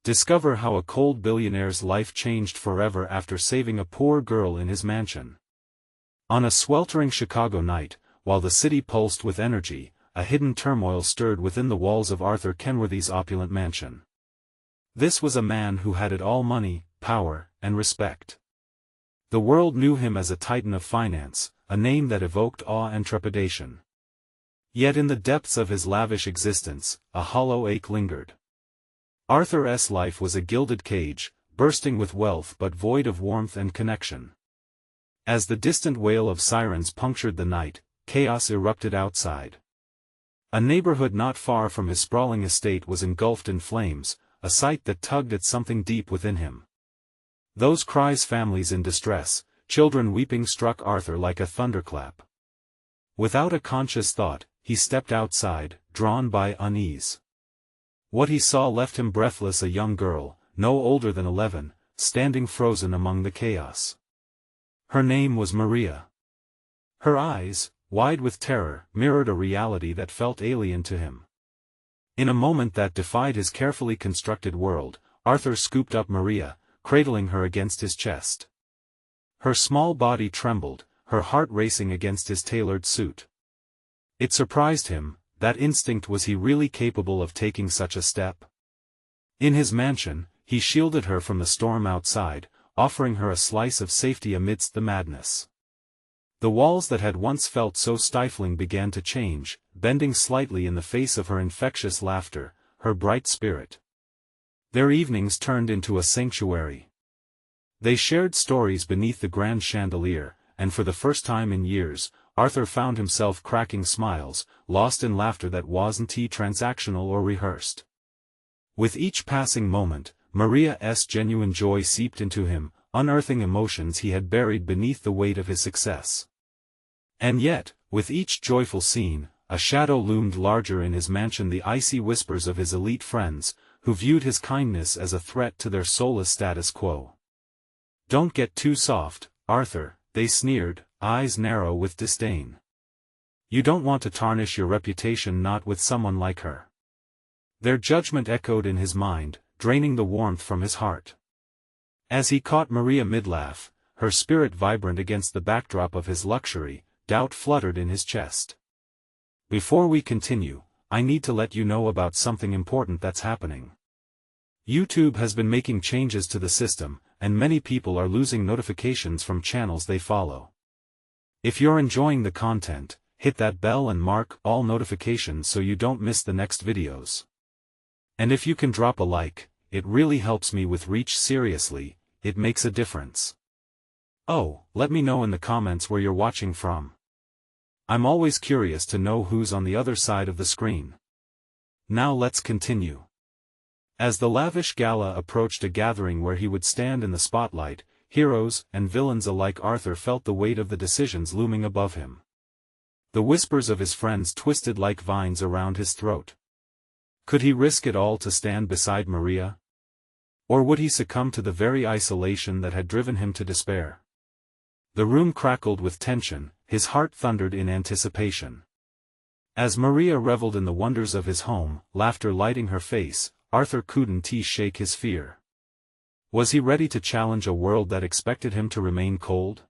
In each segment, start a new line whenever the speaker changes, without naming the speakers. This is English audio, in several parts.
Discover how a cold billionaire's life changed forever after saving a poor girl in his mansion. On a sweltering Chicago night, while the city pulsed with energy, a hidden turmoil stirred within the walls of Arthur Kenworthy's opulent mansion. This was a man who had it all: money, power, and respect. The world knew him as a titan of finance, a name that evoked awe and trepidation. Yet in the depths of his lavish existence, a hollow ache lingered. Arthur's life was a gilded cage, bursting with wealth but void of warmth and connection. As the distant wail of sirens punctured the night, chaos erupted outside. A neighborhood not far from his sprawling estate was engulfed in flames, a sight that tugged at something deep within him. Those cries: families in distress, children weeping, struck Arthur like a thunderclap. Without a conscious thought, he stepped outside, drawn by unease. What he saw left him breathless: a young girl, no older than 11, standing frozen among the chaos. Her name was Maria. Her eyes, wide with terror, mirrored a reality that felt alien to him. In a moment that defied his carefully constructed world, Arthur scooped up Maria, cradling her against his chest. Her small body trembled, her heart racing against his tailored suit. It surprised him. That instinct: was he really capable of taking such a step? In his mansion, he shielded her from the storm outside, offering her a slice of safety amidst the madness. The walls that had once felt so stifling began to change, bending slightly in the face of her infectious laughter, her bright spirit. Their evenings turned into a sanctuary. They shared stories beneath the grand chandelier, and for the first time in years, Arthur found himself cracking smiles, lost in laughter that wasn't transactional or rehearsed. With each passing moment, Maria's genuine joy seeped into him, unearthing emotions he had buried beneath the weight of his success. And yet, with each joyful scene, a shadow loomed larger in his mansion: the icy whispers of his elite friends, who viewed his kindness as a threat to their soulless status quo. "Don't get too soft, Arthur," they sneered, eyes narrow with disdain. "You don't want to tarnish your reputation, not with someone like her." Their judgment echoed in his mind, draining the warmth from his heart. As he caught Maria mid-laugh, her spirit vibrant against the backdrop of his luxury, doubt fluttered in his chest. "Before we continue, I need to let you know about something important that's happening. YouTube has been making changes to the system, and many people are losing notifications from channels they follow. If you're enjoying the content, hit that bell and mark all notifications so you don't miss the next videos. And if you can drop a like, it really helps me with reach. Seriously, it makes a difference. Oh, let me know in the comments where you're watching from. I'm always curious to know who's on the other side of the screen. Now let's continue. As the lavish gala approached a gathering where he would stand in the spotlight, heroes and villains alike, Arthur felt the weight of the decisions looming above him. The whispers of his friends twisted like vines around his throat. Could he risk it all to stand beside Maria? Or would he succumb to the very isolation that had driven him to despair? The room crackled with tension, his heart thundered in anticipation. As Maria reveled in the wonders of his home, laughter lighting her face, Arthur couldn't shake his fear. Was he ready to challenge a world that expected him to remain cold?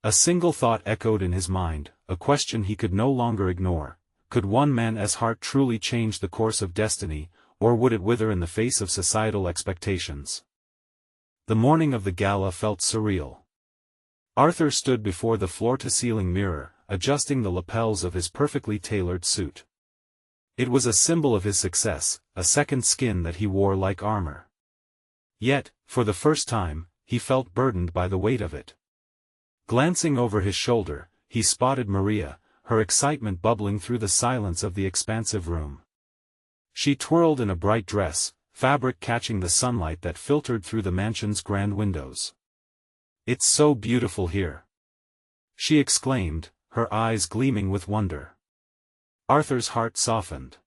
A single thought echoed in his mind, a question he could no longer ignore: could one man's heart truly change the course of destiny, or would it wither in the face of societal expectations? The morning of the gala felt surreal. Arthur stood before the floor-to-ceiling mirror, adjusting the lapels of his perfectly tailored suit. It was a symbol of his success, a second skin that he wore like armor. Yet, for the first time, he felt burdened by the weight of it. Glancing over his shoulder, he spotted Maria, her excitement bubbling through the silence of the expansive room. She twirled in a bright dress, fabric catching the sunlight that filtered through the mansion's grand windows. "It's so beautiful here," she exclaimed, her eyes gleaming with wonder. Arthur's heart softened.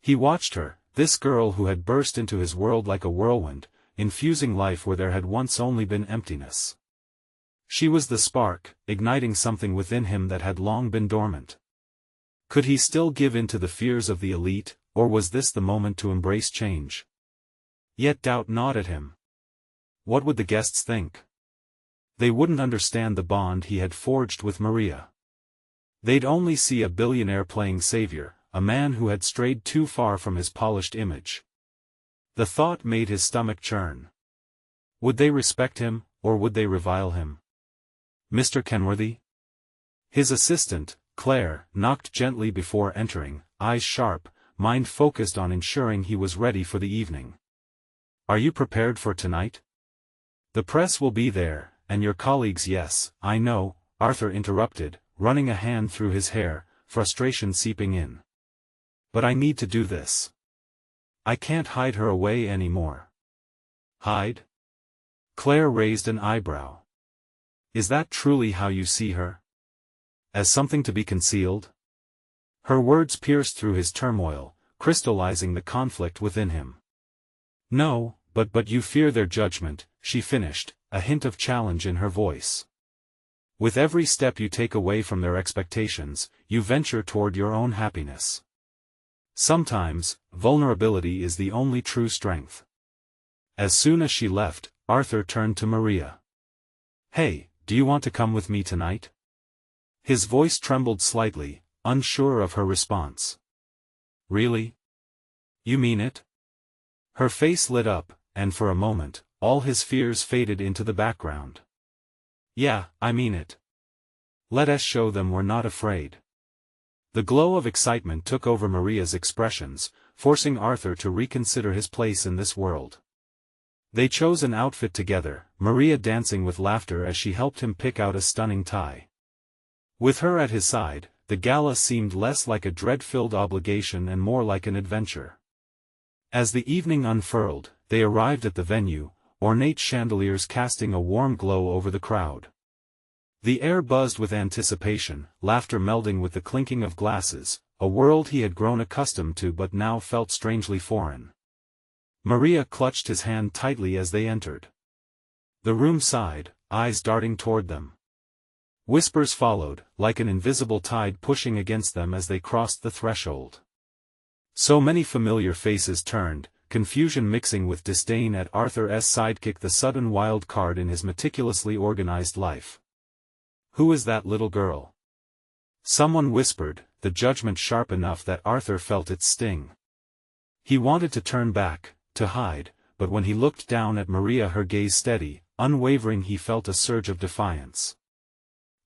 He watched her, this girl who had burst into his world like a whirlwind, infusing life where there had once only been emptiness. She was the spark, igniting something within him that had long been dormant. Could he still give in to the fears of the elite, or was this the moment to embrace change? Yet doubt gnawed at him. What would the guests think? They wouldn't understand the bond he had forged with Maria. They'd only see a billionaire playing savior, a man who had strayed too far from his polished image. The thought made his stomach churn. Would they respect him, or would they revile him? Mr. Kenworthy? His assistant, Claire, knocked gently before entering, eyes sharp, mind focused on ensuring he was ready for the evening. Are you prepared for tonight? The press will be there, and your colleagues. Yes, I know, Arthur interrupted, running a hand through his hair, frustration seeping in. But I need to do this. I can't hide her away anymore. Hide? Claire raised an eyebrow. Is that truly how you see her? As something to be concealed? Her words pierced through his turmoil, crystallizing the conflict within him. No, but you fear their judgment, she finished, a hint of challenge in her voice. With every step you take away from their expectations, you venture toward your own happiness. Sometimes, vulnerability is the only true strength. As soon as she left, Arthur turned to Maria. Hey, do you want to come with me tonight? His voice trembled slightly, unsure of her response. Really? You mean it? Her face lit up, and for a moment, all his fears faded into the background. Yeah, I mean it. Let us show them we're not afraid. The glow of excitement took over Maria's expressions, forcing Arthur to reconsider his place in this world. They chose an outfit together, Maria dancing with laughter as she helped him pick out a stunning tie. With her at his side, the gala seemed less like a dread-filled obligation and more like an adventure. As the evening unfurled, they arrived at the venue, ornate chandeliers casting a warm glow over the crowd. The air buzzed with anticipation, laughter melding with the clinking of glasses, a world he had grown accustomed to but now felt strangely foreign. Maria clutched his hand tightly as they entered. The room sighed, eyes darting toward them. Whispers followed, like an invisible tide pushing against them as they crossed the threshold. So many familiar faces turned, confusion mixing with disdain at Arthur's sidekick, the sudden wild card in his meticulously organized life. Who is that little girl? Someone whispered, the judgment sharp enough that Arthur felt its sting. He wanted to turn back, to hide, but when he looked down at Maria, her gaze steady, unwavering, he felt a surge of defiance.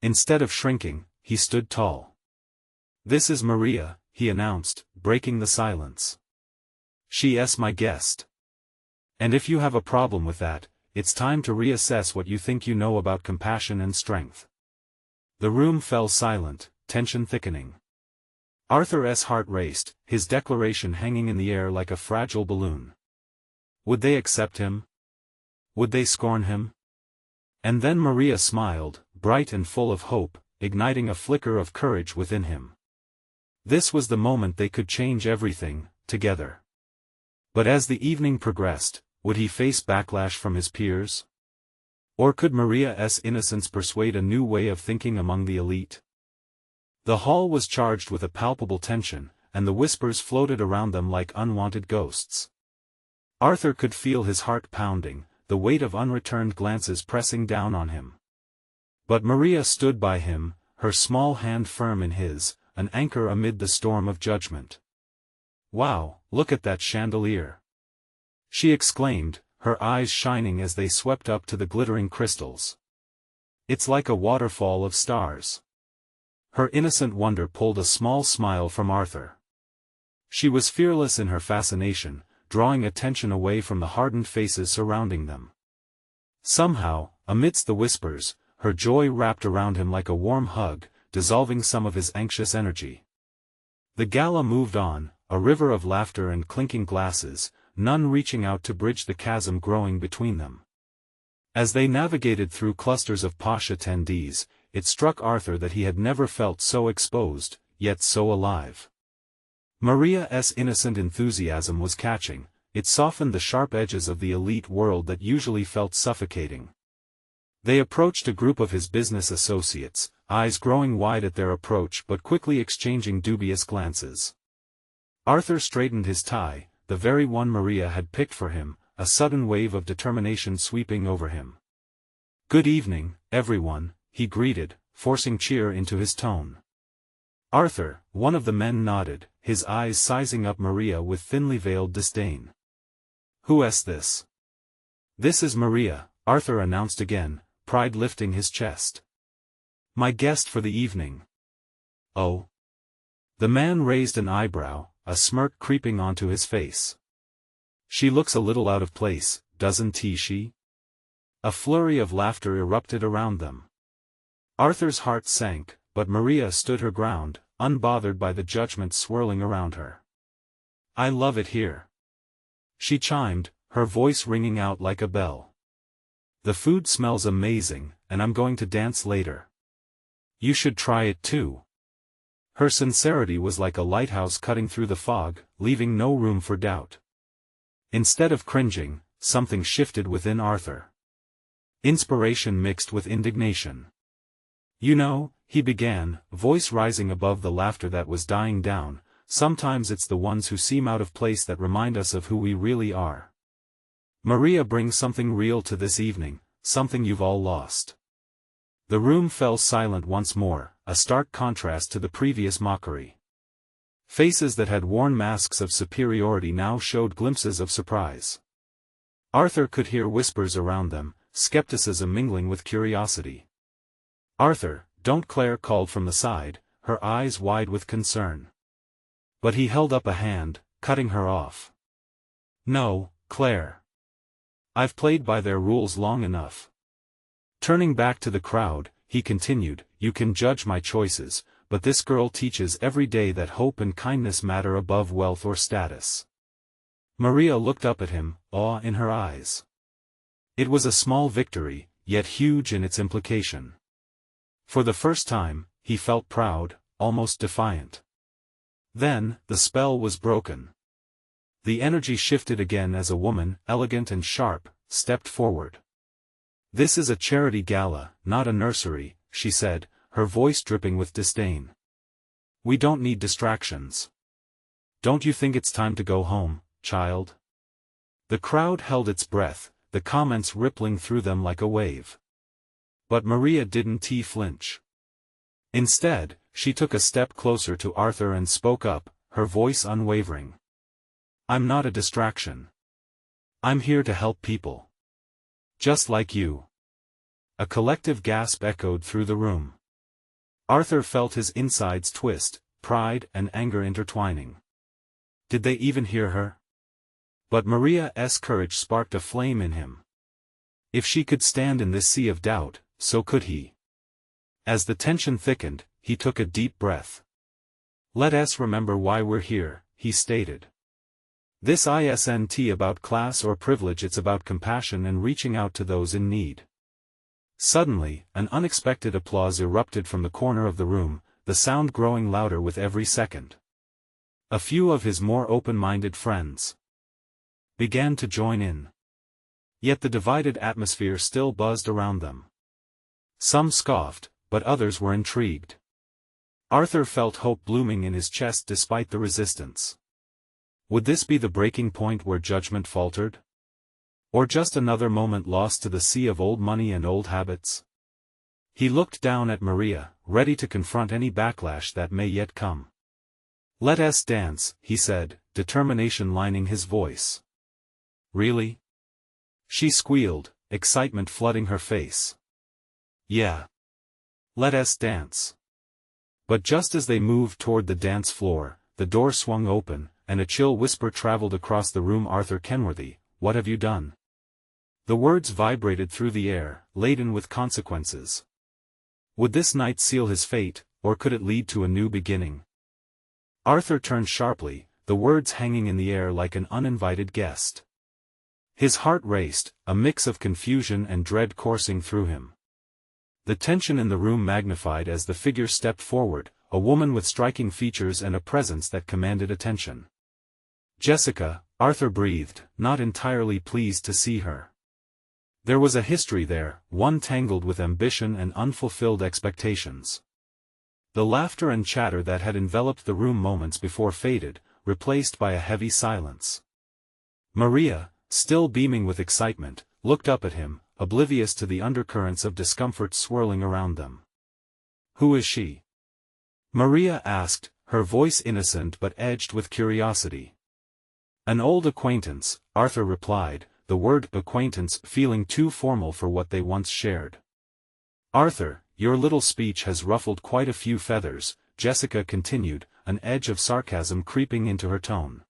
Instead of shrinking, he stood tall. This is Maria, he announced, breaking the silence. She's my guest. And if you have a problem with that, it's time to reassess what you think you know about compassion and strength. The room fell silent, tension thickening. Arthur's heart raced, his declaration hanging in the air like a fragile balloon. Would they accept him? Would they scorn him? And then Maria smiled, bright and full of hope, igniting a flicker of courage within him. This was the moment they could change everything, together. But as the evening progressed, would he face backlash from his peers? Or could Maria's innocence persuade a new way of thinking among the elite? The hall was charged with a palpable tension, and the whispers floated around them like unwanted ghosts. Arthur could feel his heart pounding, the weight of unreturned glances pressing down on him. But Maria stood by him, her small hand firm in his, an anchor amid the storm of judgment. Wow, look at that chandelier! She exclaimed, her eyes shining as they swept up to the glittering crystals. It's like a waterfall of stars. Her innocent wonder pulled a small smile from Arthur. She was fearless in her fascination, drawing attention away from the hardened faces surrounding them. Somehow, amidst the whispers, her joy wrapped around him like a warm hug, dissolving some of his anxious energy. The gala moved on, a river of laughter and clinking glasses, none reaching out to bridge the chasm growing between them. As they navigated through clusters of posh attendees, it struck Arthur that he had never felt so exposed, yet so alive. Maria's innocent enthusiasm was catching, it softened the sharp edges of the elite world that usually felt suffocating. They approached a group of his business associates, eyes growing wide at their approach but quickly exchanging dubious glances. Arthur straightened his tie, the very one Maria had picked for him, a sudden wave of determination sweeping over him. "Good evening, everyone," he greeted, forcing cheer into his tone. "Arthur," one of the men nodded, his eyes sizing up Maria with thinly veiled disdain. "Who's this?" "This is Maria," Arthur announced again, pride lifting his chest. "My guest for the evening." "Oh?" The man raised an eyebrow, a smirk creeping onto his face. "She looks a little out of place, doesn't she?" A flurry of laughter erupted around them. Arthur's heart sank, but Maria stood her ground, unbothered by the judgment swirling around her. "I love it here," she chimed, her voice ringing out like a bell. "The food smells amazing, and I'm going to dance later. You should try it too." Her sincerity was like a lighthouse cutting through the fog, leaving no room for doubt. Instead of cringing, something shifted within Arthur. Inspiration mixed with indignation. "You know," he began, voice rising above the laughter that was dying down, "sometimes it's the ones who seem out of place that remind us of who we really are. Maria brings something real to this evening, something you've all lost." The room fell silent once more, a stark contrast to the previous mockery. Faces that had worn masks of superiority now showed glimpses of surprise. Arthur could hear whispers around them, skepticism mingling with curiosity. "Arthur, don't," Claire called from the side, her eyes wide with concern. But he held up a hand, cutting her off. "No, Claire. I've played by their rules long enough." Turning back to the crowd, he continued, "You can judge my choices, but this girl teaches every day that hope and kindness matter above wealth or status." Maria looked up at him, awe in her eyes. It was a small victory, yet huge in its implication. For the first time, he felt proud, almost defiant. Then, the spell was broken. The energy shifted again as a woman, elegant and sharp, stepped forward. "This is a charity gala, not a nursery," she said, her voice dripping with disdain. "We don't need distractions. Don't you think it's time to go home, child?" The crowd held its breath, the comments rippling through them like a wave. But Maria didn't flinch. Instead, she took a step closer to Arthur and spoke up, her voice unwavering. "I'm not a distraction. I'm here to help people. Just like you." A collective gasp echoed through the room. Arthur felt his insides twist, pride and anger intertwining. Did they even hear her? But Maria's courage sparked a flame in him. If she could stand in this sea of doubt, so could he. As the tension thickened, he took a deep breath. "Let us remember why we're here," he stated. "This isn't about class or privilege, it's about compassion and reaching out to those in need." Suddenly, an unexpected applause erupted from the corner of the room, the sound growing louder with every second. A few of his more open-minded friends began to join in. Yet the divided atmosphere still buzzed around them. Some scoffed, but others were intrigued. Arthur felt hope blooming in his chest despite the resistance. Would this be the breaking point where judgment faltered? Or just another moment lost to the sea of old money and old habits? He looked down at Maria, ready to confront any backlash that may yet come. "Let us dance," he said, determination lining his voice. "Really?" She squealed, excitement flooding her face. "Yeah. Let us dance." But just as they moved toward the dance floor, the door swung open, and a chill whisper traveled across the room. "Arthur Kenworthy, what have you done?" The words vibrated through the air, laden with consequences. Would this night seal his fate, or could it lead to a new beginning? Arthur turned sharply, the words hanging in the air like an uninvited guest. His heart raced, a mix of confusion and dread coursing through him. The tension in the room magnified as the figure stepped forward, a woman with striking features and a presence that commanded attention. "Jessica," Arthur breathed, not entirely pleased to see her. There was a history there, one tangled with ambition and unfulfilled expectations. The laughter and chatter that had enveloped the room moments before faded, replaced by a heavy silence. Maria, still beaming with excitement, looked up at him, oblivious to the undercurrents of discomfort swirling around them. "Who is she?" Maria asked, her voice innocent but edged with curiosity. "An old acquaintance," Arthur replied, the word acquaintance feeling too formal for what they once shared. "Arthur, your little speech has ruffled quite a few feathers," Jessica continued, an edge of sarcasm creeping into her tone.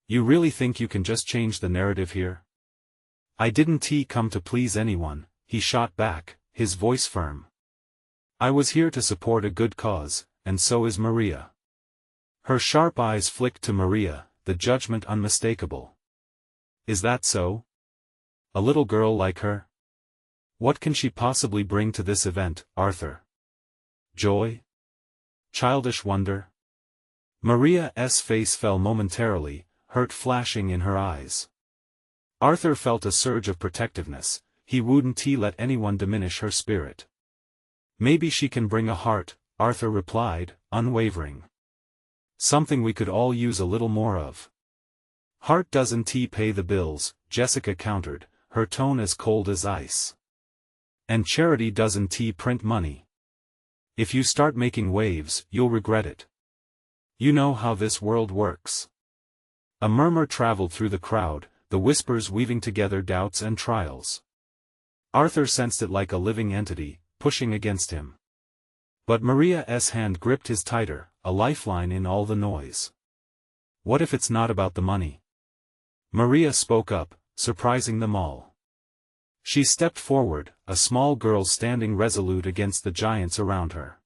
"You really think you can just change the narrative here?" "I didn't come to please anyone," he shot back, his voice firm. "I was here to support a good cause, and so is Maria." Her sharp eyes flicked to Maria, the judgment unmistakable. "Is that so? A little girl like her? What can she possibly bring to this event, Arthur? Joy? Childish wonder?" Maria's face fell momentarily, hurt flashing in her eyes. Arthur felt a surge of protectiveness. He wouldn't let anyone diminish her spirit. "Maybe she can bring a heart," Arthur replied, unwavering. "Something we could all use a little more of." "Heart doesn't pay the bills," Jessica countered, her tone as cold as ice. "And charity doesn't print money. If you start making waves, you'll regret it. You know how this world works." A murmur traveled through the crowd, the whispers weaving together doubts and trials. Arthur sensed it like a living entity, pushing against him. But Maria's hand gripped his tighter, a lifeline in all the noise. "What if it's not about the money?" Maria spoke up, surprising them all. She stepped forward, a small girl standing resolute against the giants around her.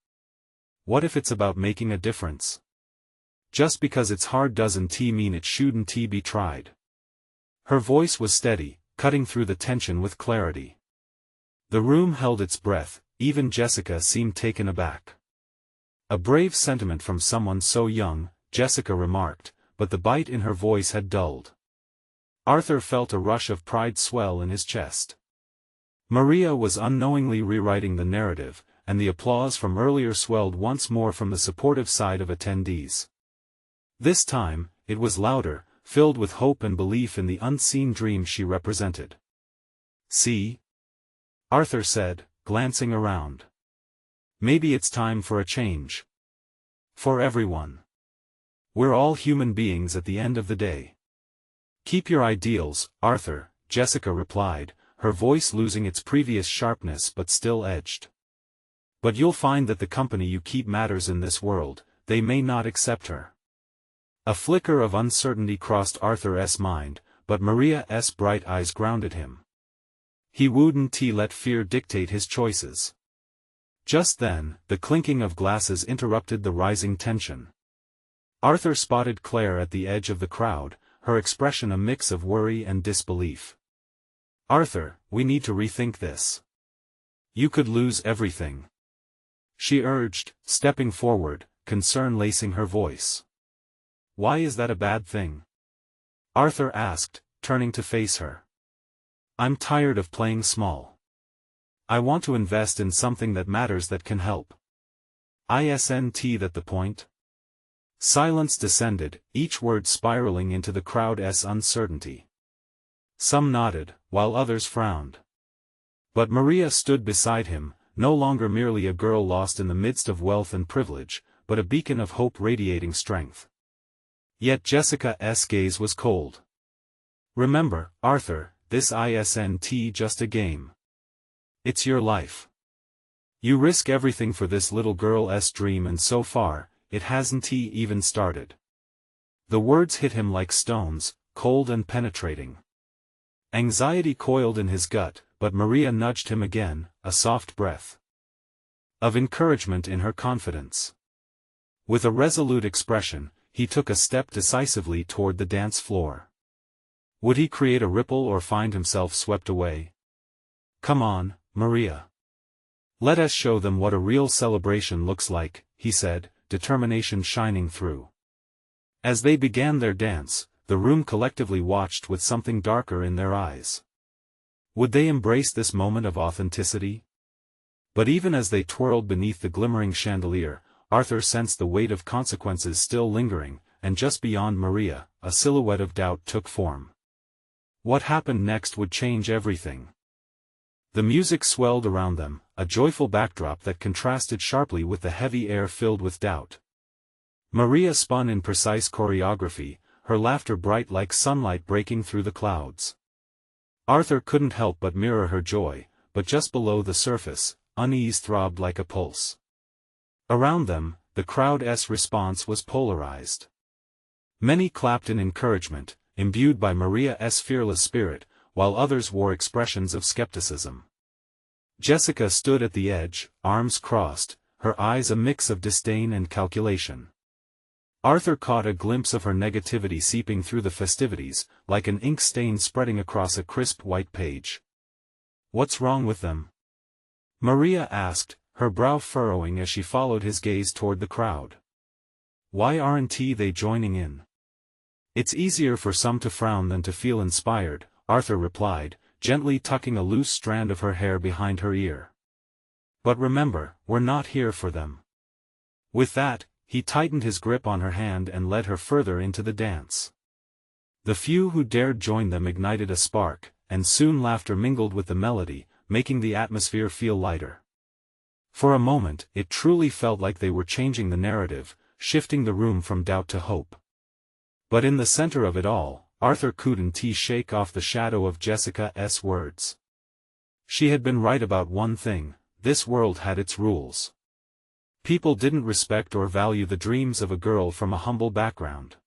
"What if it's about making a difference? Just because it's hard doesn't mean it shouldn't be tried." Her voice was steady, cutting through the tension with clarity. The room held its breath, even Jessica seemed taken aback. "A brave sentiment from someone so young," Jessica remarked, but the bite in her voice had dulled. Arthur felt a rush of pride swell in his chest. Maria was unknowingly rewriting the narrative, and the applause from earlier swelled once more from the supportive side of attendees. This time, it was louder, filled with hope and belief in the unseen dream she represented. "See?" Arthur said, glancing around. "Maybe it's time for a change. For everyone. We're all human beings at the end of the day." "Keep your ideals, Arthur," Jessica replied, her voice losing its previous sharpness but still edged. "But you'll find that the company you keep matters in this world. They may not accept her." A flicker of uncertainty crossed Arthur's mind, but Maria's bright eyes grounded him. He wouldn't let fear dictate his choices. Just then, the clinking of glasses interrupted the rising tension. Arthur spotted Claire at the edge of the crowd, her expression a mix of worry and disbelief. "Arthur, we need to rethink this. You could lose everything," she urged, stepping forward, concern lacing her voice. "Why is that a bad thing?" Arthur asked, turning to face her. "I'm tired of playing small. I want to invest in something that matters, that can help. Isn't that the point?" Silence descended, each word spiraling into the crowd's uncertainty. Some nodded, while others frowned. But Maria stood beside him, no longer merely a girl lost in the midst of wealth and privilege, but a beacon of hope radiating strength. Yet Jessica's gaze was cold. "Remember, Arthur, this isn't just a game. It's your life. You risk everything for this little girl's dream, and so far, it hasn't even started." The words hit him like stones, cold and penetrating. Anxiety coiled in his gut, but Maria nudged him again, a soft breath of encouragement in her confidence. With a resolute expression, he took a step decisively toward the dance floor. Would he create a ripple or find himself swept away? "Come on, Maria. Let us show them what a real celebration looks like," he said, determination shining through. As they began their dance, the room collectively watched with something darker in their eyes. Would they embrace this moment of authenticity? But even as they twirled beneath the glimmering chandelier, Arthur sensed the weight of consequences still lingering, and just beyond Maria, a silhouette of doubt took form. What happened next would change everything. The music swelled around them, a joyful backdrop that contrasted sharply with the heavy air filled with doubt. Maria spun in precise choreography, her laughter bright like sunlight breaking through the clouds. Arthur couldn't help but mirror her joy, but just below the surface, unease throbbed like a pulse. Around them, the crowd's response was polarized. Many clapped in encouragement, imbued by Maria's fearless spirit, while others wore expressions of skepticism. Jessica stood at the edge, arms crossed, her eyes a mix of disdain and calculation. Arthur caught a glimpse of her negativity seeping through the festivities, like an ink stain spreading across a crisp white page. "What's wrong with them?" Maria asked, her brow furrowing as she followed his gaze toward the crowd. "Why aren't they joining in?" "It's easier for some to frown than to feel inspired," Arthur replied, gently tucking a loose strand of her hair behind her ear. "But remember, we're not here for them." With that, he tightened his grip on her hand and led her further into the dance. The few who dared join them ignited a spark, and soon laughter mingled with the melody, making the atmosphere feel lighter. For a moment, it truly felt like they were changing the narrative, shifting the room from doubt to hope. But in the center of it all, Arthur couldn't shake off the shadow of Jessica's words. She had been right about one thing: this world had its rules. People didn't respect or value the dreams of a girl from a humble background.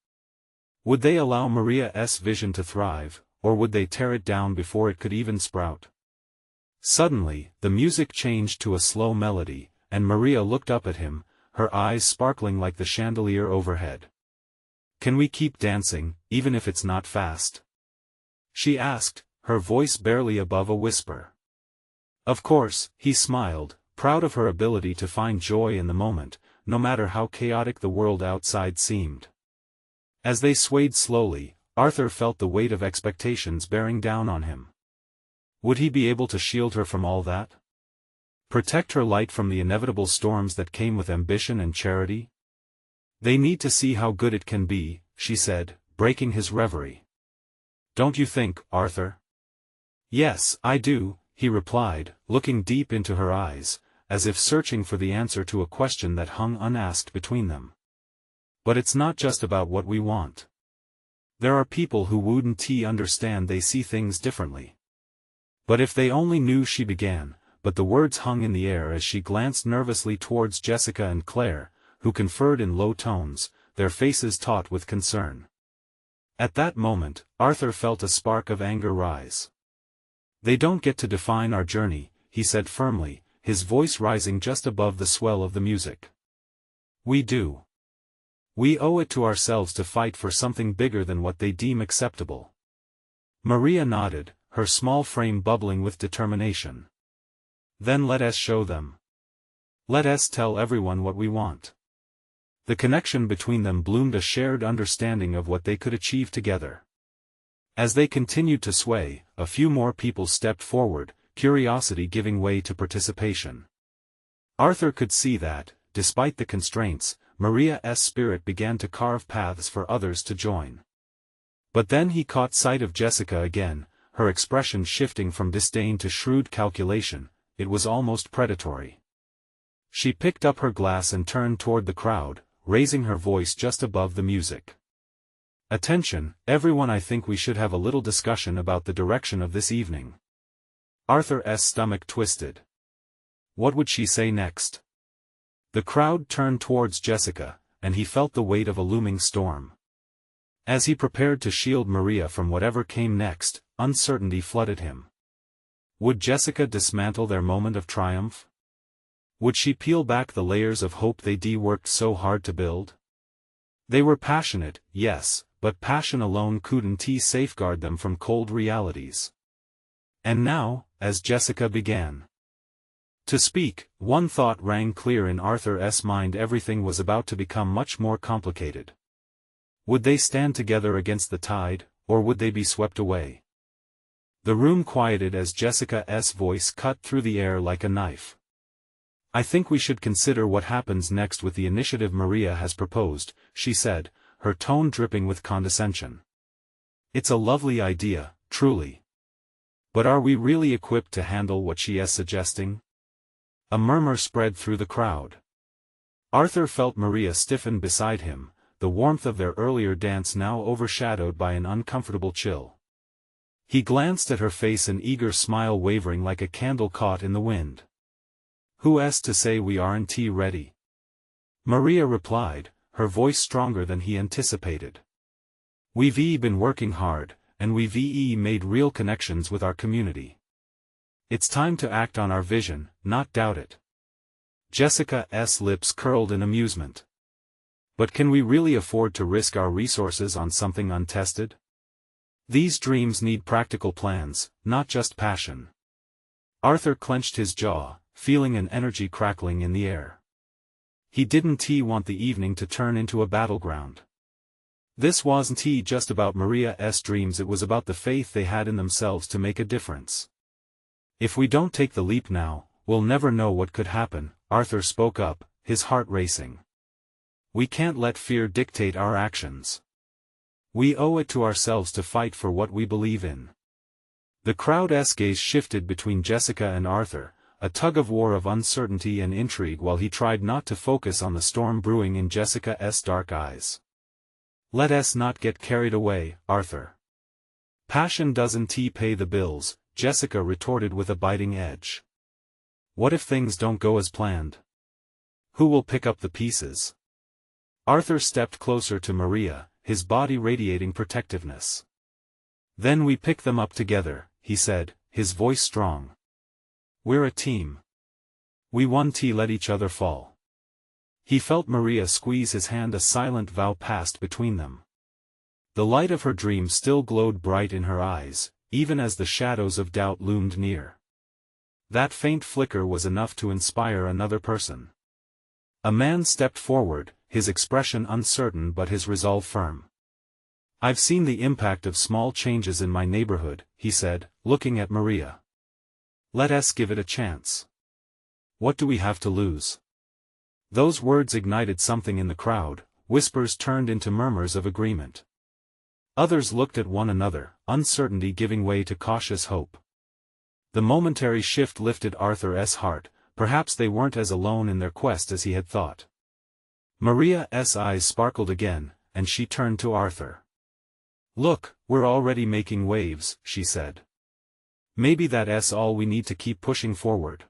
Would they allow Maria's vision to thrive, or would they tear it down before it could even sprout? Suddenly, the music changed to a slow melody, and Maria looked up at him, her eyes sparkling like the chandelier overhead. "Can we keep dancing, even if it's not fast?" she asked, her voice barely above a whisper. "Of course," he smiled, proud of her ability to find joy in the moment, no matter how chaotic the world outside seemed. As they swayed slowly, Arthur felt the weight of expectations bearing down on him. Would he be able to shield her from all that? Protect her light from the inevitable storms that came with ambition and charity? "They need to see how good it can be," she said, breaking his reverie. "Don't you think, Arthur?" "Yes, I do," he replied, looking deep into her eyes, as if searching for the answer to a question that hung unasked between them. "But it's not just about what we want. There are people who wouldn't understand, they see things differently." "But if they only knew," she began, but the words hung in the air as she glanced nervously towards Jessica and Claire, who conferred in low tones, their faces taut with concern. At that moment, Arthur felt a spark of anger rise. "They don't get to define our journey," he said firmly, his voice rising just above the swell of the music. "We do. We owe it to ourselves to fight for something bigger than what they deem acceptable." Maria nodded, her small frame bubbling with determination. "Then let us show them. Let us tell everyone what we want." The connection between them bloomed, a shared understanding of what they could achieve together. As they continued to sway, a few more people stepped forward, curiosity giving way to participation. Arthur could see that, despite the constraints, Maria's spirit began to carve paths for others to join. But then he caught sight of Jessica again, her expression shifting from disdain to shrewd calculation. It was almost predatory. She picked up her glass and turned toward the crowd, raising her voice just above the music. "Attention, everyone, I think we should have a little discussion about the direction of this evening." Arthur's stomach twisted. What would she say next? The crowd turned towards Jessica, and he felt the weight of a looming storm. As he prepared to shield Maria from whatever came next, uncertainty flooded him. Would Jessica dismantle their moment of triumph? Would she peel back the layers of hope they worked so hard to build? They were passionate, yes, but passion alone couldn't safeguard them from cold realities. And now, as Jessica began to speak, one thought rang clear in Arthur's mind: everything was about to become much more complicated. Would they stand together against the tide, or would they be swept away? The room quieted as Jessica's voice cut through the air like a knife. "I think we should consider what happens next with the initiative Maria has proposed," she said, her tone dripping with condescension. "It's a lovely idea, truly. But are we really equipped to handle what she is suggesting? A murmur spread through the crowd. Arthur felt Maria stiffen beside him, the warmth of their earlier dance now overshadowed by an uncomfortable chill. He glanced at her face, an eager smile wavering like a candle caught in the wind. "Who's to say we aren't ready?" Maria replied, her voice stronger than he anticipated. "We've been working hard, and we've made real connections with our community. It's time to act on our vision, not doubt it." Jessica's lips curled in amusement. "But can we really afford to risk our resources on something untested? These dreams need practical plans, not just passion." Arthur clenched his jaw, feeling an energy crackling in the air. He didn't want the evening to turn into a battleground. This wasn't just about Maria's dreams, it was about the faith they had in themselves to make a difference. "If we don't take the leap now, we'll never know what could happen," Arthur spoke up, his heart racing. "We can't let fear dictate our actions. We owe it to ourselves to fight for what we believe in." The crowd's gaze shifted between Jessica and Arthur, a tug-of-war of uncertainty and intrigue, while he tried not to focus on the storm brewing in Jessica's dark eyes. "Let us not get carried away, Arthur. Passion doesn't pay the bills," Jessica retorted with a biting edge. "What if things don't go as planned? Who will pick up the pieces?" Arthur stepped closer to Maria, his body radiating protectiveness. "Then we pick them up together," he said, his voice strong. "We're a team. We won't let each other fall." He felt Maria squeeze his hand, a silent vow passed between them. The light of her dream still glowed bright in her eyes, even as the shadows of doubt loomed near. That faint flicker was enough to inspire another person. A man stepped forward, his expression uncertain but his resolve firm. "I've seen the impact of small changes in my neighborhood," he said, looking at Maria. "Let us give it a chance. What do we have to lose?" Those words ignited something in the crowd, whispers turned into murmurs of agreement. Others looked at one another, uncertainty giving way to cautious hope. The momentary shift lifted Arthur's heart, perhaps they weren't as alone in their quest as he had thought. Maria's eyes sparkled again, and she turned to Arthur. "Look, we're already making waves," she said. "Maybe that's all we need to keep pushing forward."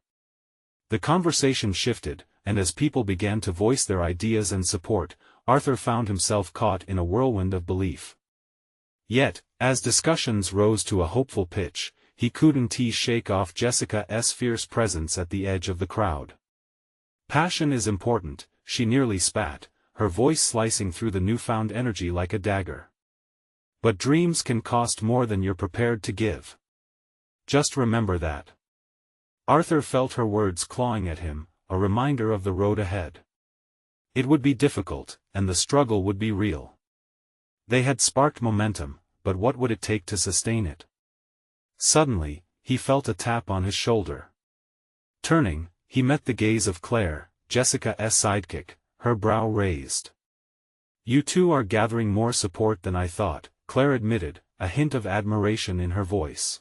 The conversation shifted, and as people began to voice their ideas and support, Arthur found himself caught in a whirlwind of belief. Yet, as discussions rose to a hopeful pitch, he couldn't shake off Jessica's fierce presence at the edge of the crowd. "Passion is important," she nearly spat, her voice slicing through the newfound energy like a dagger. "But dreams can cost more than you're prepared to give. Just remember that." Arthur felt her words clawing at him, a reminder of the road ahead. It would be difficult, and the struggle would be real. They had sparked momentum, but what would it take to sustain it? Suddenly, he felt a tap on his shoulder. Turning, he met the gaze of Claire, Jessica's sidekick, her brow raised. "You two are gathering more support than I thought," Claire admitted, a hint of admiration in her voice.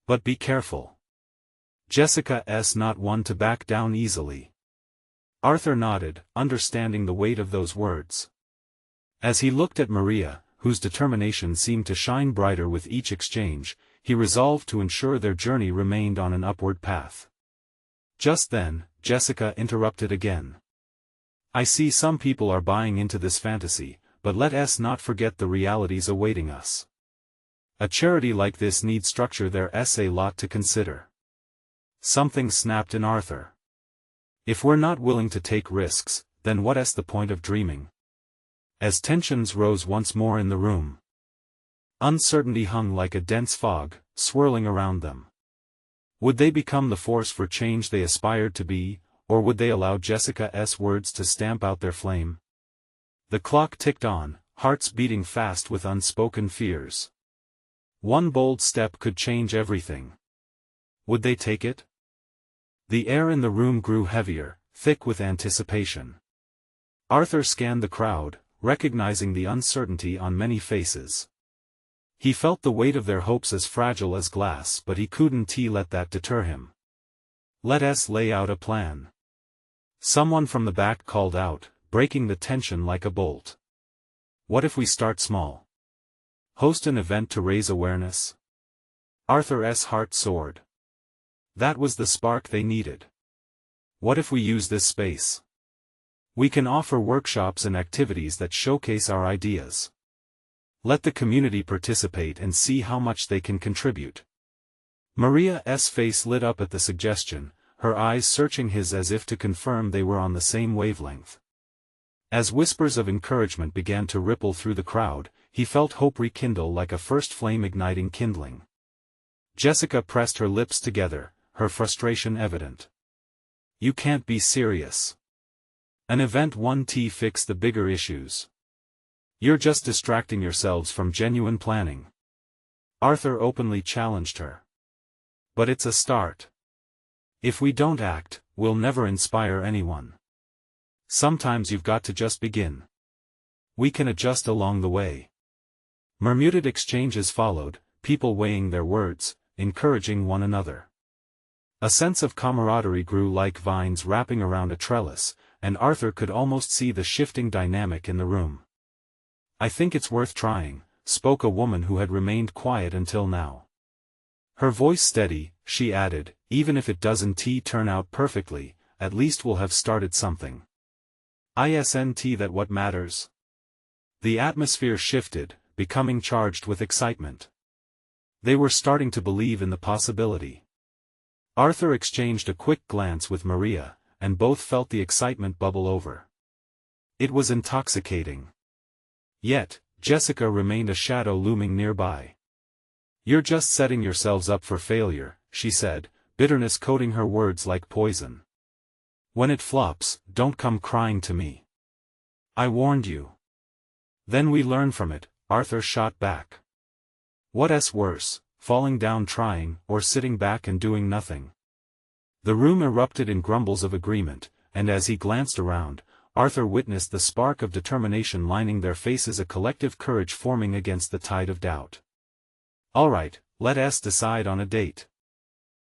"But be careful. Jessica's not one to back down easily." Arthur nodded, understanding the weight of those words. As he looked at Maria, whose determination seemed to shine brighter with each exchange, he resolved to ensure their journey remained on an upward path. Just then, Jessica interrupted again. "I see some people are buying into this fantasy, but let us not forget the realities awaiting us. A charity like this needs structure, there's a lot to consider." Something snapped in Arthur. "If we're not willing to take risks, then what's the point of dreaming?" As tensions rose once more in the room, uncertainty hung like a dense fog, swirling around them. Would they become the force for change they aspired to be, or would they allow Jessica's words to stamp out their flame? The clock ticked on, hearts beating fast with unspoken fears. One bold step could change everything. Would they take it? The air in the room grew heavier, thick with anticipation. Arthur scanned the crowd, recognizing the uncertainty on many faces. He felt the weight of their hopes as fragile as glass, but he couldn't let that deter him. "Let us lay out a plan." Someone from the back called out, breaking the tension like a bolt. "What if we start small? Host an event to raise awareness?" Arthur's heart soared. That was the spark they needed. "What if we use this space? We can offer workshops and activities that showcase our ideas. Let the community participate and see how much they can contribute." Maria's face lit up at the suggestion, her eyes searching his as if to confirm they were on the same wavelength. As whispers of encouragement began to ripple through the crowd, he felt hope rekindle like a first flame igniting kindling. Jessica pressed her lips together, her frustration evident. "You can't be serious. An event won't fix the bigger issues. You're just distracting yourselves from genuine planning." Arthur openly challenged her. "But it's a start. If we don't act, we'll never inspire anyone. Sometimes you've got to just begin. We can adjust along the way." Murmured exchanges followed, people weighing their words, encouraging one another. A sense of camaraderie grew like vines wrapping around a trellis, and Arthur could almost see the shifting dynamic in the room. "I think it's worth trying," spoke a woman who had remained quiet until now. Her voice steady, she added, "Even if it doesn't turn out perfectly, at least we'll have started something. Isn't that what matters?" The atmosphere shifted, becoming charged with excitement. They were starting to believe in the possibility. Arthur exchanged a quick glance with Maria, and both felt the excitement bubble over. It was intoxicating. Yet, Jessica remained a shadow looming nearby. "You're just setting yourselves up for failure," she said, bitterness coating her words like poison. "When it flops, don't come crying to me. I warned you." "Then we learn from it," Arthur shot back. "What's worse, falling down trying, or sitting back and doing nothing?" The room erupted in grumbles of agreement, and as he glanced around, Arthur witnessed the spark of determination lining their faces, a collective courage forming against the tide of doubt. "All right, let us decide on a date,"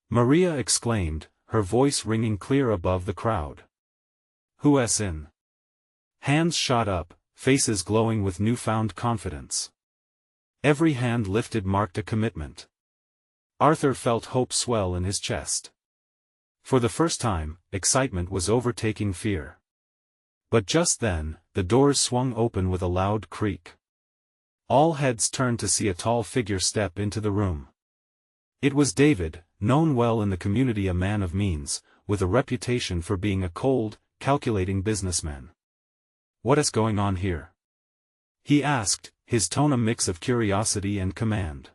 Maria exclaimed, her voice ringing clear above the crowd. "Who's in?" Hands shot up, faces glowing with newfound confidence. Every hand lifted marked a commitment. Arthur felt hope swell in his chest. For the first time, excitement was overtaking fear. But just then, the doors swung open with a loud creak. All heads turned to see a tall figure step into the room. It was David, known well in the community, a man of means, with a reputation for being a cold, calculating businessman. "What's going on here?" he asked, his tone a mix of curiosity and command.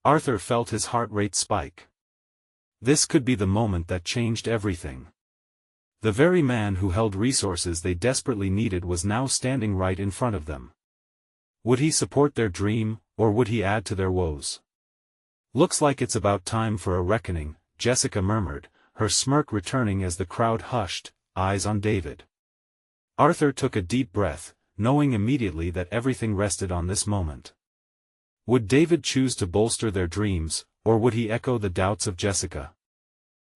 Arthur felt his heart rate spike. This could be the moment that changed everything. The very man who held resources they desperately needed was now standing right in front of them. Would he support their dream, or would he add to their woes? "Looks like it's about time for a reckoning," Jessica murmured, her smirk returning as the crowd hushed, eyes on David. Arthur took a deep breath, knowing immediately that everything rested on this moment. Would David choose to bolster their dreams, or would he echo the doubts of Jessica?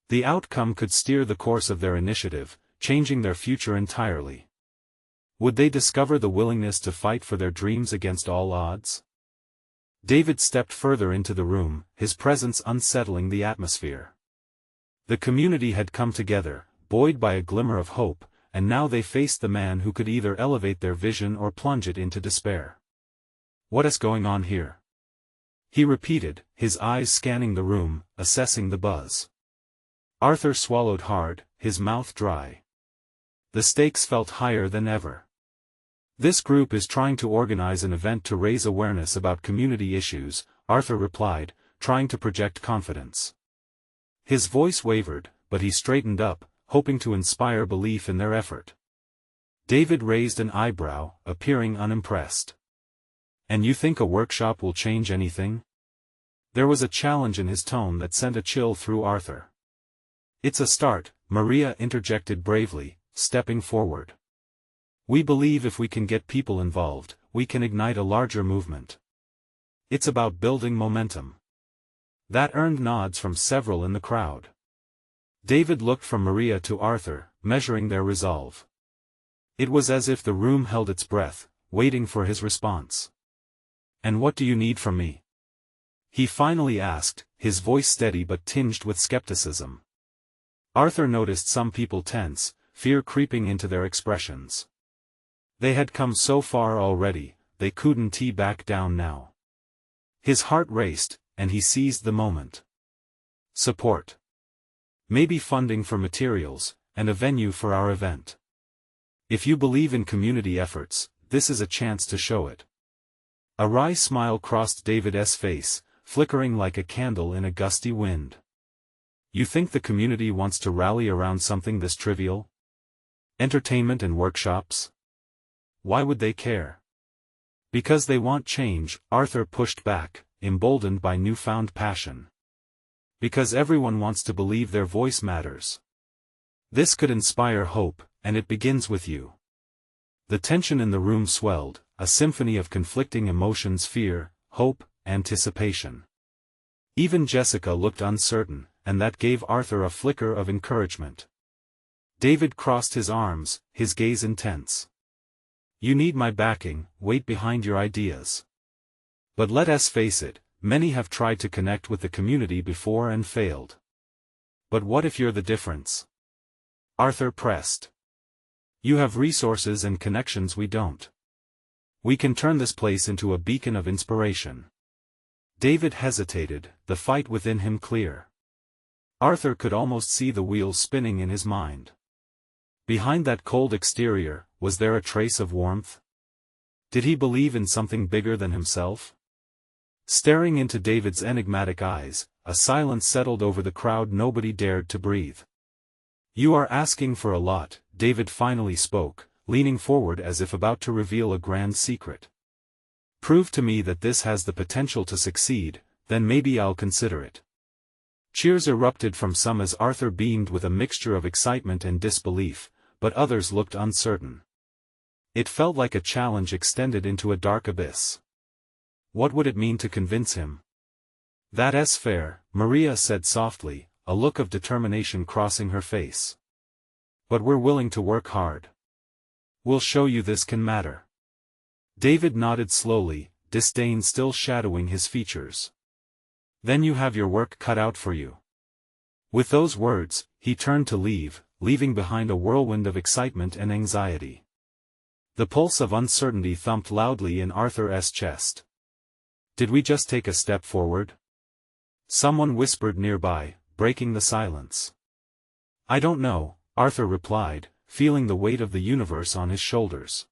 The outcome could steer the course of their initiative, changing their future entirely. Would they discover the willingness to fight for their dreams against all odds? David stepped further into the room, his presence unsettling the atmosphere. The community had come together, buoyed by a glimmer of hope, and now they faced the man who could either elevate their vision or plunge it into despair. "What's going on here?" he repeated, his eyes scanning the room, assessing the buzz. Arthur swallowed hard, his mouth dry. The stakes felt higher than ever. "This group is trying to organize an event to raise awareness about community issues," Arthur replied, trying to project confidence. His voice wavered, but he straightened up, hoping to inspire belief in their effort. David raised an eyebrow, appearing unimpressed. "And you think a workshop will change anything?" There was a challenge in his tone that sent a chill through Arthur. "It's a start," Maria interjected bravely, stepping forward. "We believe if we can get people involved, we can ignite a larger movement." It's about building momentum. That earned nods from several in the crowd. David looked from Maria to Arthur, measuring their resolve. It was as if the room held its breath, waiting for his response. "And what do you need from me?" he finally asked, his voice steady but tinged with skepticism. Arthur noticed some people tense, fear creeping into their expressions. They had come so far already, they couldn't back down now. His heart raced, and he seized the moment. Support. Maybe funding for materials, and a venue for our event. If you believe in community efforts, this is a chance to show it. A wry smile crossed David's face, flickering like a candle in a gusty wind. You think the community wants to rally around something this trivial? Entertainment and workshops? Why would they care? Because they want change, Arthur pushed back, emboldened by newfound passion. Because everyone wants to believe their voice matters. This could inspire hope, and it begins with you. The tension in the room swelled, a symphony of conflicting emotions: fear, hope, anticipation. Even Jessica looked uncertain, and that gave Arthur a flicker of encouragement. David crossed his arms, his gaze intense. You need my backing, weight behind your ideas. But let us face it, many have tried to connect with the community before and failed. But what if you're the difference? Arthur pressed. You have resources and connections we don't. We can turn this place into a beacon of inspiration. David hesitated, the fight within him clear. Arthur could almost see the wheels spinning in his mind. Behind that cold exterior, was there a trace of warmth? Did he believe in something bigger than himself? Staring into David's enigmatic eyes, a silence settled over the crowd. Nobody dared to breathe. You are asking for a lot, David finally spoke, leaning forward as if about to reveal a grand secret. Prove to me that this has the potential to succeed, then maybe I'll consider it. Cheers erupted from some as Arthur beamed with a mixture of excitement and disbelief, but others looked uncertain. It felt like a challenge extended into a dark abyss. What would it mean to convince him? That's fair, Maria said softly, a look of determination crossing her face. But we're willing to work hard. We'll show you this can matter. David nodded slowly, disdain still shadowing his features. Then you have your work cut out for you. With those words, he turned to leave, leaving behind a whirlwind of excitement and anxiety. The pulse of uncertainty thumped loudly in Arthur's chest. Did we just take a step forward? Someone whispered nearby, breaking the silence. I don't know, Arthur replied, feeling the weight of the universe on his shoulders.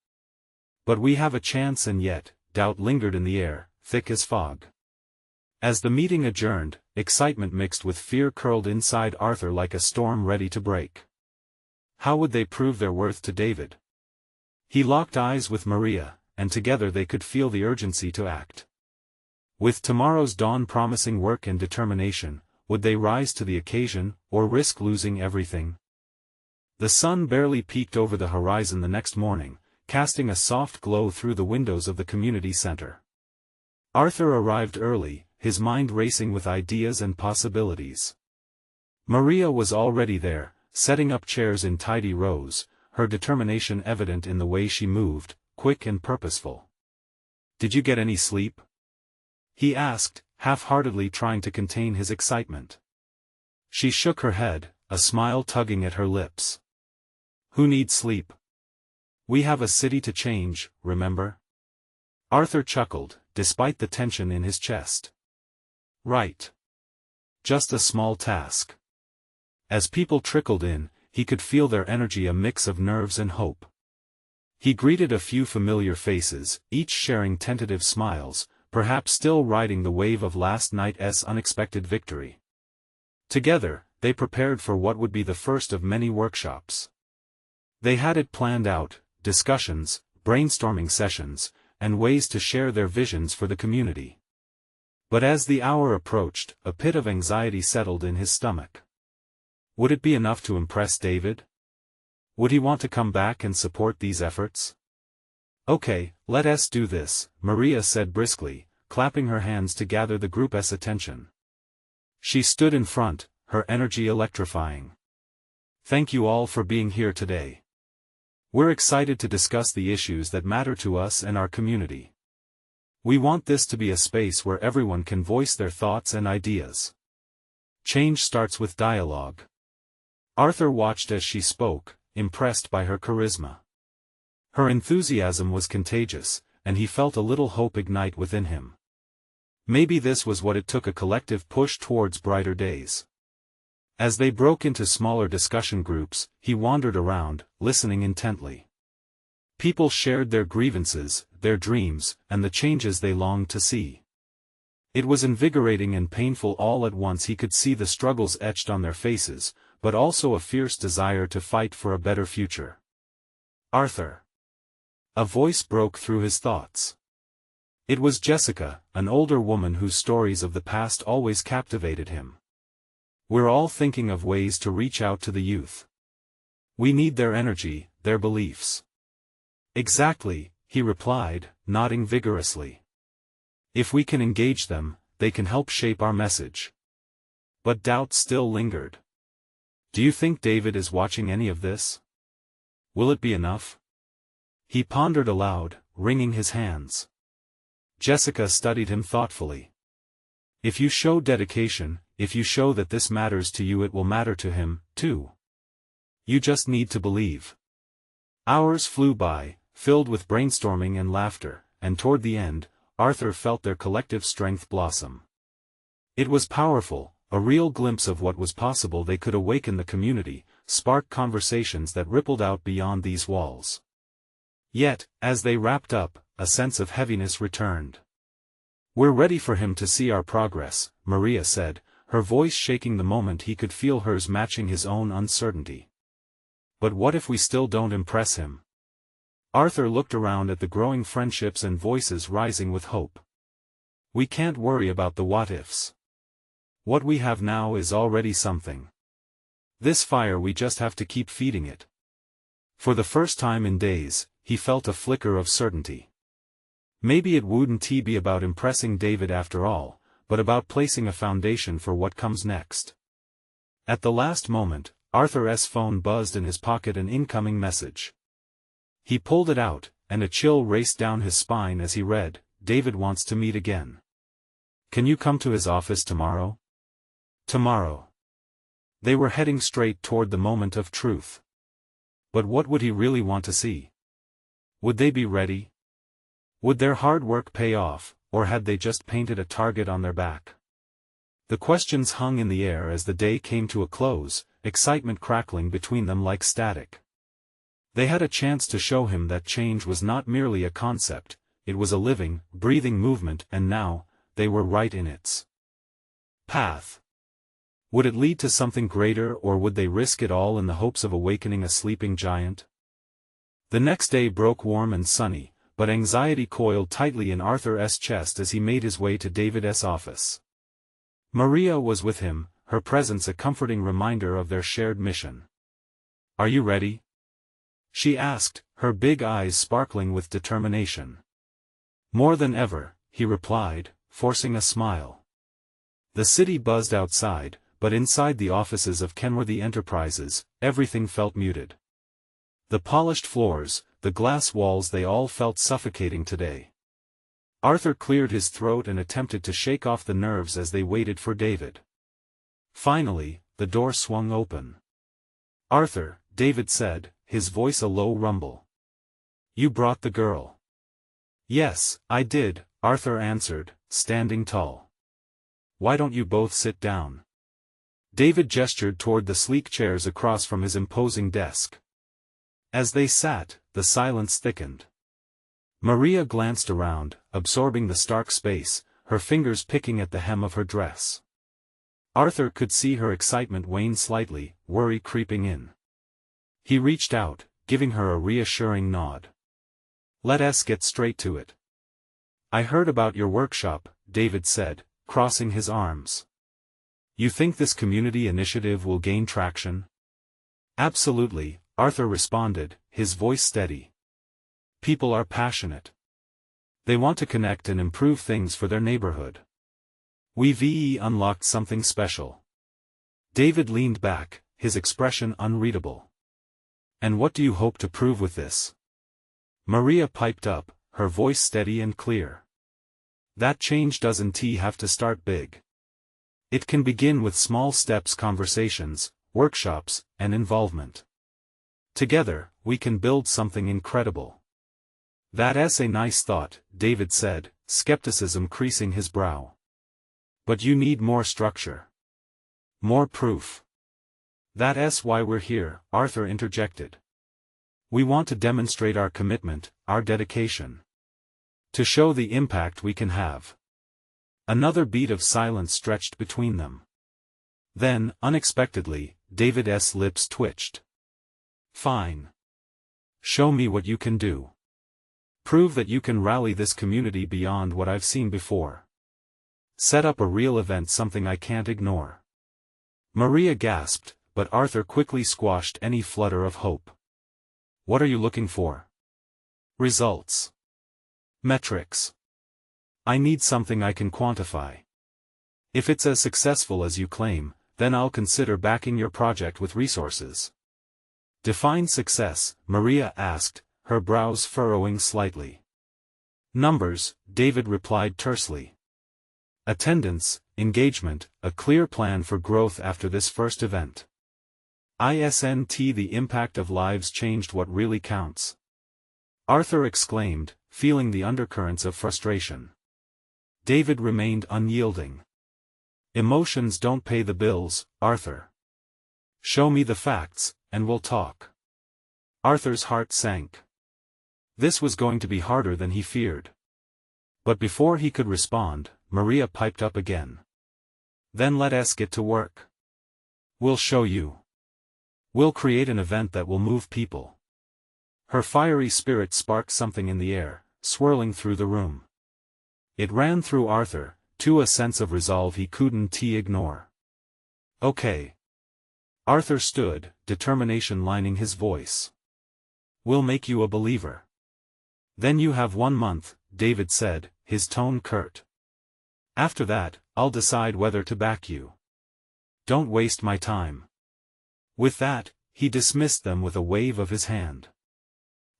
But we have a chance, and yet, doubt lingered in the air, thick as fog. As the meeting adjourned, excitement mixed with fear curled inside Arthur like a storm ready to break. How would they prove their worth to David? He locked eyes with Maria, and together they could feel the urgency to act. With tomorrow's dawn promising work and determination, would they rise to the occasion, or risk losing everything? The sun barely peeked over the horizon the next morning, casting a soft glow through the windows of the community center. Arthur arrived early, his mind racing with ideas and possibilities. Maria was already there, setting up chairs in tidy rows, her determination evident in the way she moved, quick and purposeful. Did you get any sleep? He asked, half-heartedly trying to contain his excitement. She shook her head, a smile tugging at her lips. Who needs sleep? We have a city to change, remember? Arthur chuckled, despite the tension in his chest. Right. Just a small task. As people trickled in, he could feel their energy, a mix of nerves and hope. He greeted a few familiar faces, each sharing tentative smiles, perhaps still riding the wave of last night's unexpected victory. Together, they prepared for what would be the first of many workshops. They had it planned out, discussions, brainstorming sessions, and ways to share their visions for the community. But as the hour approached, a pit of anxiety settled in his stomach. Would it be enough to impress David? Would he want to come back and support these efforts? Okay, let us do this, Maria said briskly, clapping her hands to gather the group's attention. She stood in front, her energy electrifying. "Thank you all for being here today. We're excited to discuss the issues that matter to us and our community. We want this to be a space where everyone can voice their thoughts and ideas. Change starts with dialogue." Arthur watched as she spoke, impressed by her charisma. Her enthusiasm was contagious, and he felt a little hope ignite within him. Maybe this was what it took, a collective push towards brighter days. As they broke into smaller discussion groups, he wandered around, listening intently. People shared their grievances, their dreams, and the changes they longed to see. It was invigorating and painful all at once. He could see the struggles etched on their faces, but also a fierce desire to fight for a better future. "Arthur." A voice broke through his thoughts. It was Jessica, an older woman whose stories of the past always captivated him. "We're all thinking of ways to reach out to the youth. We need their energy, their beliefs." "Exactly," he replied, nodding vigorously. "If we can engage them, they can help shape our message." But doubt still lingered. "Do you think David is watching any of this? Will it be enough?" He pondered aloud, wringing his hands. Jessica studied him thoughtfully. "If you show dedication, if you show that this matters to you, it will matter to him, too. You just need to believe." Hours flew by, filled with brainstorming and laughter, and toward the end, Arthur felt their collective strength blossom. It was powerful, a real glimpse of what was possible. They could awaken the community, spark conversations that rippled out beyond these walls. Yet, as they wrapped up, a sense of heaviness returned. "We're ready for him to see our progress," Maria said, her voice shaking the moment he could feel hers matching his own uncertainty. "But what if we still don't impress him?" Arthur looked around at the growing friendships and voices rising with hope. "We can't worry about the what-ifs. What we have now is already something. This fire, we just have to keep feeding it." For the first time in days, he felt a flicker of certainty. Maybe it wouldn't be about impressing David after all, but about placing a foundation for what comes next. At the last moment, Arthur's phone buzzed in his pocket, an incoming message. He pulled it out, and a chill raced down his spine as he read, "David wants to meet again. Can you come to his office tomorrow?" Tomorrow. They were heading straight toward the moment of truth. But what would he really want to see? Would they be ready? Would their hard work pay off, or had they just painted a target on their back? The questions hung in the air as the day came to a close, excitement crackling between them like static. They had a chance to show him that change was not merely a concept, it was a living, breathing movement, and now, they were right in its path. Would it lead to something greater, or would they risk it all in the hopes of awakening a sleeping giant? The next day broke warm and sunny, but anxiety coiled tightly in Arthur's chest as he made his way to David's office. Maria was with him, her presence a comforting reminder of their shared mission. "Are you ready?" she asked, her big eyes sparkling with determination. "More than ever," he replied, forcing a smile. The city buzzed outside, but inside the offices of Kenworthy Enterprises, everything felt muted. The polished floors, the glass walls, they all felt suffocating today. Arthur cleared his throat and attempted to shake off the nerves as they waited for David. Finally, the door swung open. "Arthur," David said, his voice a low rumble. "You brought the girl." "Yes, I did," Arthur answered, standing tall. "Why don't you both sit down?" David gestured toward the sleek chairs across from his imposing desk. As they sat, the silence thickened. Maria glanced around, absorbing the stark space, her fingers picking at the hem of her dress. Arthur could see her excitement wane slightly, worry creeping in. He reached out, giving her a reassuring nod. "Let us get straight to it." "I heard about your workshop," David said, crossing his arms. "You think this community initiative will gain traction?" "Absolutely," Arthur responded, his voice steady. "People are passionate. They want to connect and improve things for their neighborhood. We've unlocked something special. David leaned back, his expression unreadable. And what do you hope to prove with this? Maria piped up, her voice steady and clear. That change doesn't have to start big. It can begin with small steps, conversations, workshops, and involvement. Together, we can build something incredible. That's a nice thought, David said, skepticism creasing his brow. But you need more structure. More proof. That's why we're here, Arthur interjected. We want to demonstrate our commitment, our dedication. To show the impact we can have. Another beat of silence stretched between them. Then, unexpectedly, David's lips twitched. Fine. Show me what you can do. Prove that you can rally this community beyond what I've seen before. Set up a real event, something I can't ignore. Maria gasped, but Arthur quickly squashed any flutter of hope. What are you looking for? Results. Metrics. I need something I can quantify. If it's as successful as you claim, then I'll consider backing your project with resources. Define success, Maria asked, her brows furrowing slightly. Numbers, David replied tersely. Attendance, engagement, a clear plan for growth after this first event. The impact of lives changed, what really counts. Arthur exclaimed, feeling the undercurrents of frustration. David remained unyielding. Emotions don't pay the bills, Arthur. Show me the facts, and we'll talk. Arthur's heart sank. This was going to be harder than he feared. But before he could respond, Maria piped up again. Then let us get to work. We'll show you. We'll create an event that will move people. Her fiery spirit sparked something in the air, swirling through the room. It ran through Arthur, to a sense of resolve he couldn't ignore. Okay. Arthur stood, determination lining his voice. We'll make you a believer. Then you have 1 month, David said, his tone curt. After that, I'll decide whether to back you. Don't waste my time. With that, he dismissed them with a wave of his hand.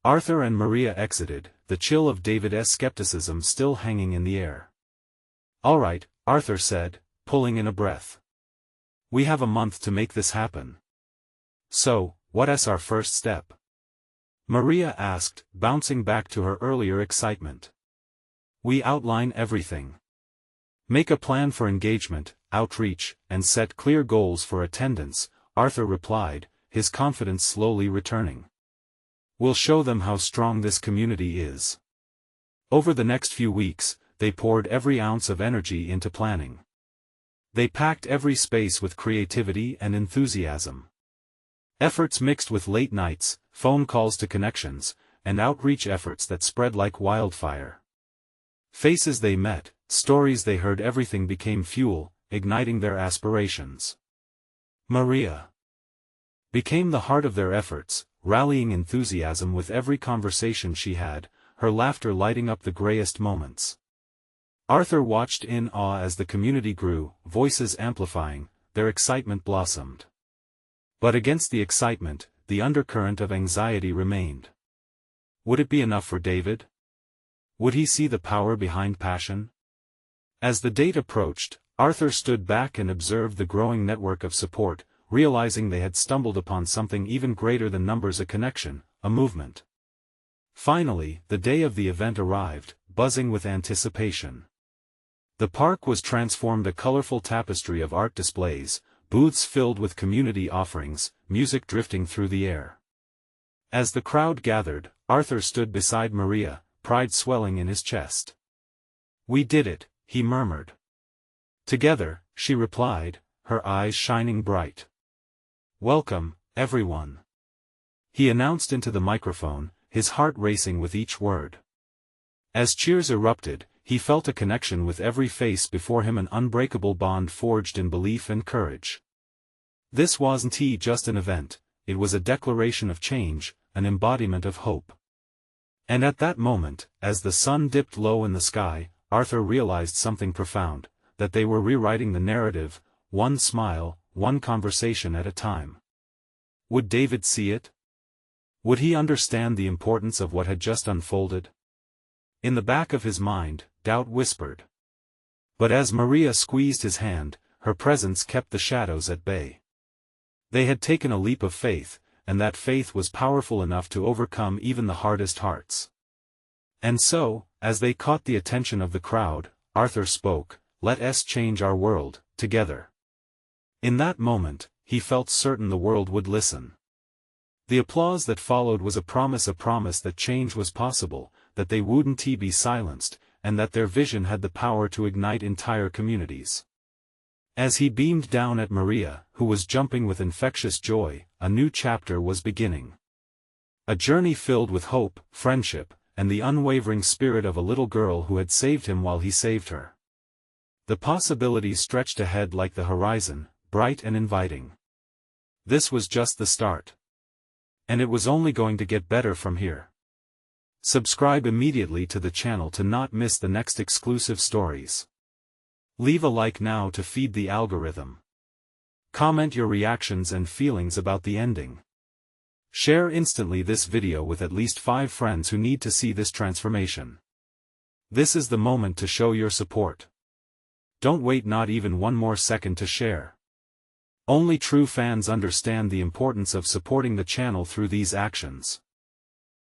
Arthur and Maria exited, the chill of David's skepticism still hanging in the air. All right, Arthur said, pulling in a breath. We have a month to make this happen. So, what's our first step? Maria asked, bouncing back to her earlier excitement. We outline everything. Make a plan for engagement, outreach, and set clear goals for attendance, Arthur replied, his confidence slowly returning. We'll show them how strong this community is. Over the next few weeks, they poured every ounce of energy into planning. They packed every space with creativity and enthusiasm. Efforts mixed with late nights, phone calls to connections, and outreach efforts that spread like wildfire. Faces they met, stories they heard, everything became fuel, igniting their aspirations. Maria became the heart of their efforts, rallying enthusiasm with every conversation she had, her laughter lighting up the grayest moments. Arthur watched in awe as the community grew, voices amplifying, their excitement blossomed. But against the excitement, the undercurrent of anxiety remained. Would it be enough for David? Would he see the power behind passion? As the date approached, Arthur stood back and observed the growing network of support, realizing they had stumbled upon something even greater than numbers, a connection, a movement. Finally, the day of the event arrived, buzzing with anticipation. The park was transformed, a colorful tapestry of art displays, booths filled with community offerings, music drifting through the air. As the crowd gathered, Arthur stood beside Maria, pride swelling in his chest. We did it, he murmured. Together, she replied, her eyes shining bright. Welcome, everyone. He announced into the microphone, his heart racing with each word. As cheers erupted, he felt a connection with every face before him, an unbreakable bond forged in belief and courage. This wasn't just an event, it was a declaration of change, an embodiment of hope. And at that moment, as the sun dipped low in the sky, Arthur realized something profound, that they were rewriting the narrative, one smile, one conversation at a time. Would David see it? Would he understand the importance of what had just unfolded? In the back of his mind, doubt whispered. But as Maria squeezed his hand, her presence kept the shadows at bay. They had taken a leap of faith, and that faith was powerful enough to overcome even the hardest hearts. And so, as they caught the attention of the crowd, Arthur spoke, "Let us change our world, together." In that moment, he felt certain the world would listen. The applause that followed was a promise that change was possible, that they wouldn't be silenced, and that their vision had the power to ignite entire communities. As he beamed down at Maria, who was jumping with infectious joy, a new chapter was beginning. A journey filled with hope, friendship, and the unwavering spirit of a little girl who had saved him while he saved her. The possibilities stretched ahead like the horizon, bright and inviting. This was just the start. And it was only going to get better from here. Subscribe immediately to the channel to not miss the next exclusive stories. Leave a like now to feed the algorithm. Comment your reactions and feelings about the ending. Share instantly this video with at least 5 friends who need to see this transformation. This is the moment to show your support. Don't wait not even one more second to share. Only true fans understand the importance of supporting the channel through these actions.